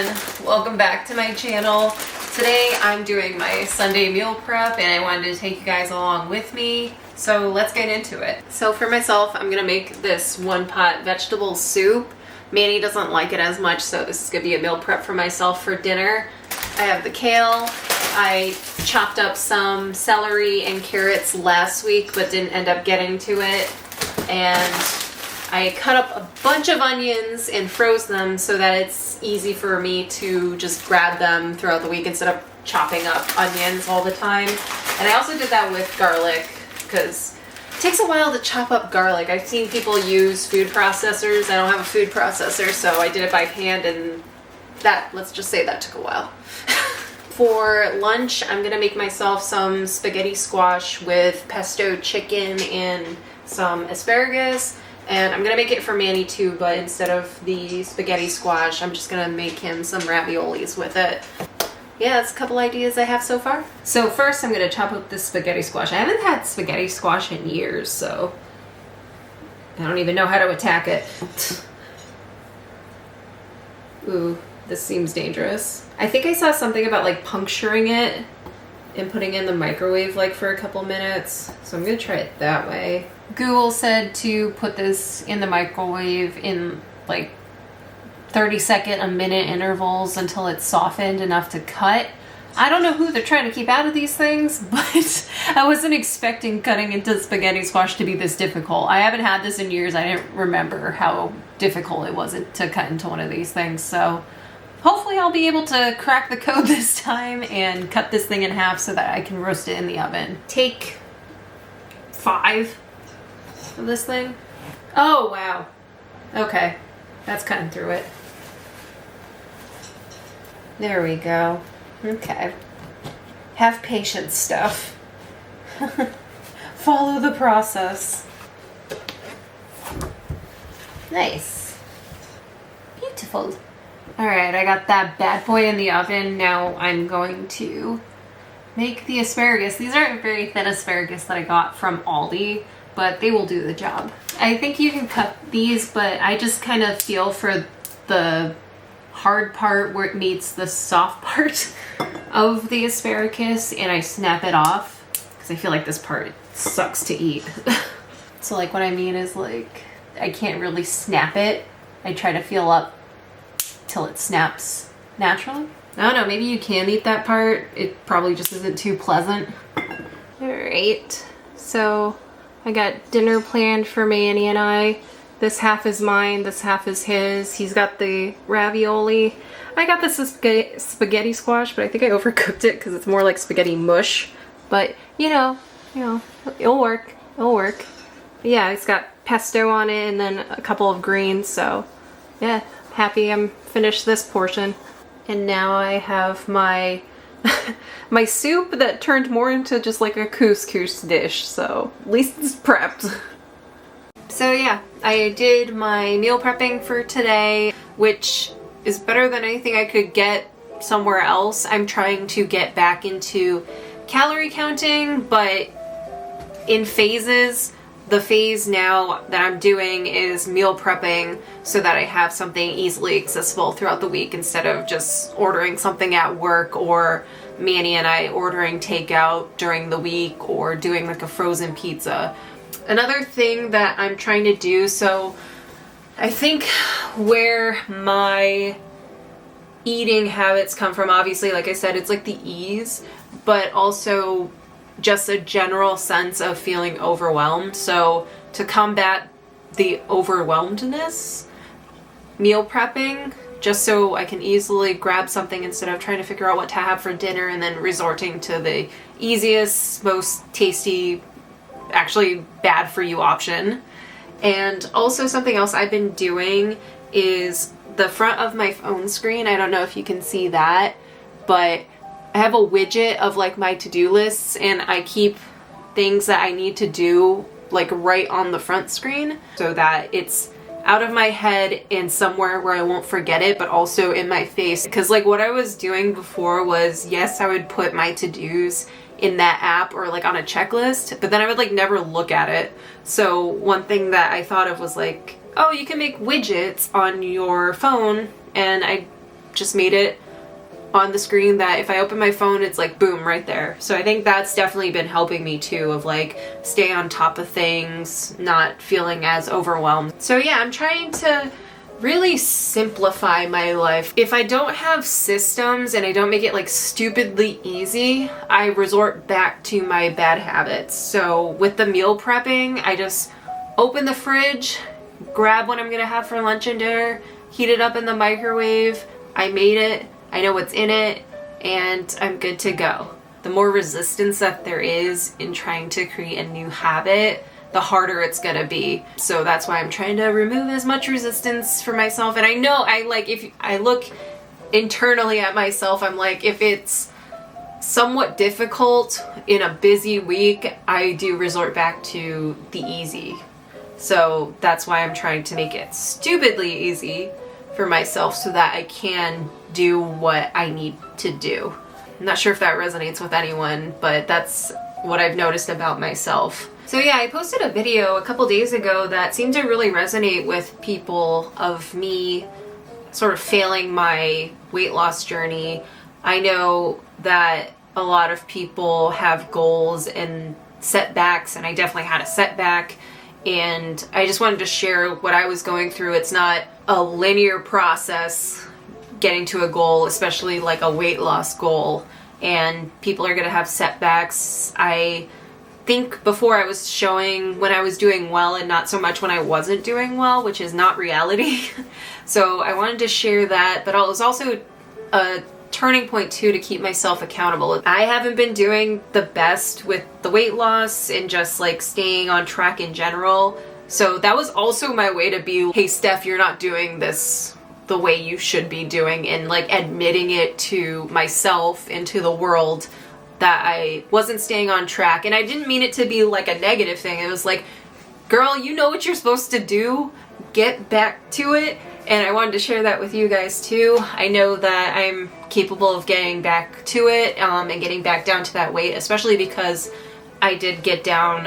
everyone, welcome back to my channel. Today I'm doing my Sunday meal prep and I wanted to take you guys along with me, so let's get into it. So for myself, I'm gonna make this one pot vegetable soup. Manny doesn't like it as much, so this is gonna be a meal prep for myself for dinner. I have the kale. I chopped up some celery and carrots last week but didn't end up getting to it, and I cut up a bunch of onions and froze them so that it's easy for me to just grab them throughout the week instead of chopping up onions all the time. And I also did that with garlic because it takes a while to chop up garlic. I've seen people use food processors. I don't have a food processor, so I did it by hand, and that, let's just say that took a while. For lunch, I'm gonna make myself some spaghetti squash with pesto chicken and some asparagus. And I'm gonna make it for Manny too, but instead of the spaghetti squash, I'm just gonna make him some raviolis with it. Yeah, that's a couple ideas I have so far. So first I'm gonna chop up this spaghetti squash. I haven't had spaghetti squash in years, so I don't even know how to attack it. Ooh, this seems dangerous. I think I saw something about like puncturing it and putting it in the microwave like for a couple minutes, so I'm gonna try it that way. Google said to put this in the microwave in like 30-second, a minute intervals until it's softened enough to cut. I don't know who they're trying to keep out of these things, but I wasn't expecting cutting into spaghetti squash to be this difficult. I haven't had this in years. I didn't remember how difficult it was to cut into one of these things, so hopefully I'll be able to crack the code this time and cut this thing in half so that I can roast it in the oven. Take 5 of this thing. Oh, wow. Okay. That's cutting through it. There we go. Okay. Have patience, stuff. Follow the process. Nice. Beautiful. Alright, I got that bad boy in the oven. Now I'm going to make the asparagus. These aren't very thin asparagus that I got from Aldi, but they will do the job. I think you can cut these, but I just kind of feel for the hard part where it meets the soft part of the asparagus, and I snap it off because I feel like this part sucks to eat. So like what I mean is like I can't really snap it. I try to feel up till it snaps naturally. I don't know, maybe you can eat that part. It probably just isn't too pleasant. Alright, so I got dinner planned for Manny and I. This half is mine, this half is his. He's got the ravioli. I got this spaghetti squash, but I think I overcooked it because it's more like spaghetti mush. But you know, it'll work, it'll work. But yeah, it's got pesto on it and then a couple of greens, so yeah, happy I'm finished this portion. And now I have my my soup that turned more into just like a couscous dish, so at least it's prepped. So yeah, I did my meal prepping for today, which is better than anything I could get somewhere else. I'm trying to get back into calorie counting, but in phases. The phase now that I'm doing is meal prepping so that I have something easily accessible throughout the week instead of just ordering something at work or Manny and I ordering takeout during the week or doing like a frozen pizza. Another thing that I'm trying to do, so I think where my eating habits come from, obviously, like I said, it's like the ease, but also just a general sense of feeling overwhelmed. So to combat the overwhelmedness, meal prepping, just so I can easily grab something instead of trying to figure out what to have for dinner and then resorting to the easiest, most tasty, actually bad for you option. And also something else I've been doing is the front of my phone screen. I don't know if you can see that, but I have a widget of like my to-do lists, and I keep things that I need to do like right on the front screen so that it's out of my head and somewhere where I won't forget it, but also in my face. Because like what I was doing before was, yes, I would put my to-dos in that app or like on a checklist, but then I would like never look at it. So one thing that I thought of was like, oh, you can make widgets on your phone, and I just made it on the screen that if I open my phone, it's like boom, right there. So I think that's definitely been helping me too, of like stay on top of things, not feeling as overwhelmed. So yeah, I'm trying to really simplify my life. If I don't have systems and I don't make it like stupidly easy, I resort back to my bad habits. So with the meal prepping, I just open the fridge, grab what I'm gonna have for lunch and dinner, heat it up in the microwave. I made it, I know what's in it, and I'm good to go. The more resistance that there is in trying to create a new habit, the harder it's gonna be. So that's why I'm trying to remove as much resistance for myself. And I know if I look internally at myself, I'm like, if it's somewhat difficult in a busy week, I do resort back to the easy. So that's why I'm trying to make it stupidly easy for myself so that I can do what I need to do. I'm not sure if that resonates with anyone, but that's what I've noticed about myself. So yeah, I posted a video a couple days ago that seemed to really resonate with people, of me sort of failing my weight loss journey. I know that a lot of people have goals and setbacks, and I definitely had a setback. And I just wanted to share what I was going through. It's not a linear process getting to a goal, especially like a weight loss goal. And people are going to have setbacks. I think before I was showing when I was doing well and not so much when I wasn't doing well, which is not reality. So I wanted to share that, but it was also a turning point too to keep myself accountable. I haven't been doing the best with the weight loss and just like staying on track in general. So that was also my way to be, hey Steph, you're not doing this the way you should be doing, and like admitting it to myself and to the world that I wasn't staying on track. And I didn't mean it to be like a negative thing. It was like, girl, you know what you're supposed to do, get back to it. And I wanted to share that with you guys too. I know that I'm capable of getting back to it and getting back down to that weight, especially because I did get down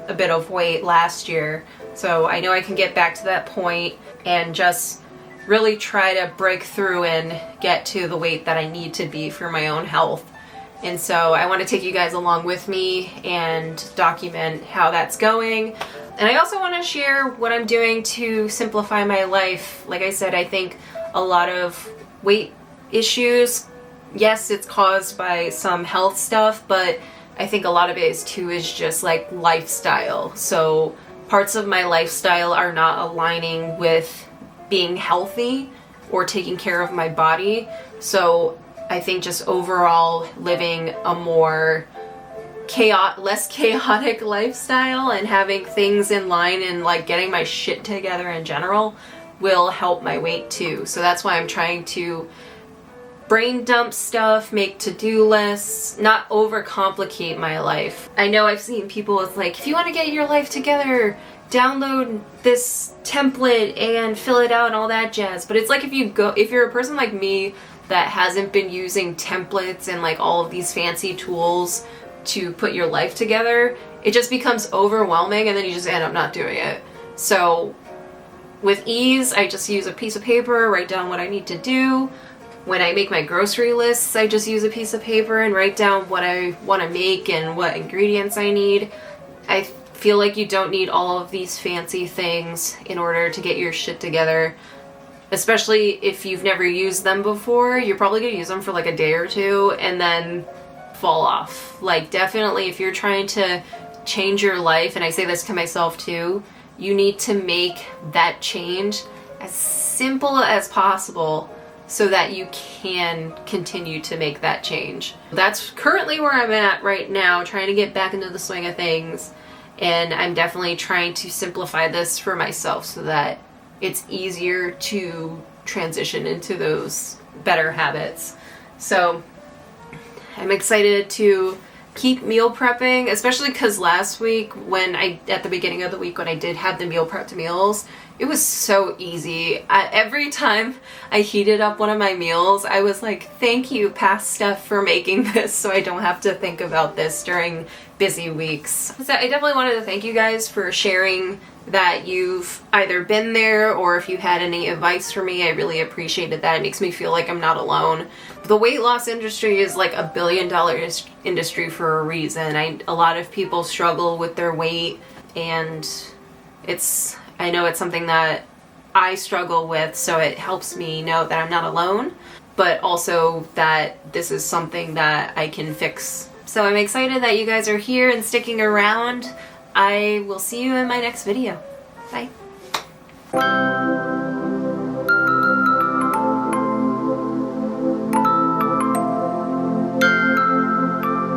a bit of weight last year. So I know I can get back to that point and just really try to break through and get to the weight that I need to be for my own health. And so I want to take you guys along with me and document how that's going. And I also want to share what I'm doing to simplify my life. Like I said, I think a lot of weight issues, yes, it's caused by some health stuff, but I think a lot of it is just like lifestyle. So parts of my lifestyle are not aligning with being healthy or taking care of my body. So I think just overall living a more less chaotic lifestyle and having things in line and like getting my shit together in general will help my weight too. So that's why I'm trying to brain dump stuff, make to-do lists, not overcomplicate my life. I know I've seen people with like, if you want to get your life together, download this template and fill it out and all that jazz. But it's like if you're a person like me that hasn't been using templates and like all of these fancy tools to put your life together, it just becomes overwhelming and then you just end up not doing it. So with ease, I just use a piece of paper, write down what I need to do. When I make my grocery lists, I just use a piece of paper and write down what I want to make and what ingredients I need. I feel like you don't need all of these fancy things in order to get your shit together. Especially if you've never used them before, you're probably going to use them for like a day or two and then fall off. Like definitely if you're trying to change your life, and I say this to myself too, you need to make that change as simple as possible so that you can continue to make that change. That's currently where I'm at right now, trying to get back into the swing of things. And I'm definitely trying to simplify this for myself so that it's easier to transition into those better habits. So I'm excited to keep meal prepping, especially because last week at the beginning of the week when I did have the meal prepped meals, it was so easy. Every time I heated up one of my meals, I was like, thank you, past Steph, for making this so I don't have to think about this during busy weeks. So I definitely wanted to thank you guys for sharing that you've either been there or if you had any advice for me. I really appreciated that. It makes me feel like I'm not alone. The weight loss industry is like $1 billion industry for a reason. A lot of people struggle with their weight, and I know it's something that I struggle with, so it helps me know that I'm not alone, but also that this is something that I can fix. So I'm excited that you guys are here and sticking around. I will see you in my next video. Bye.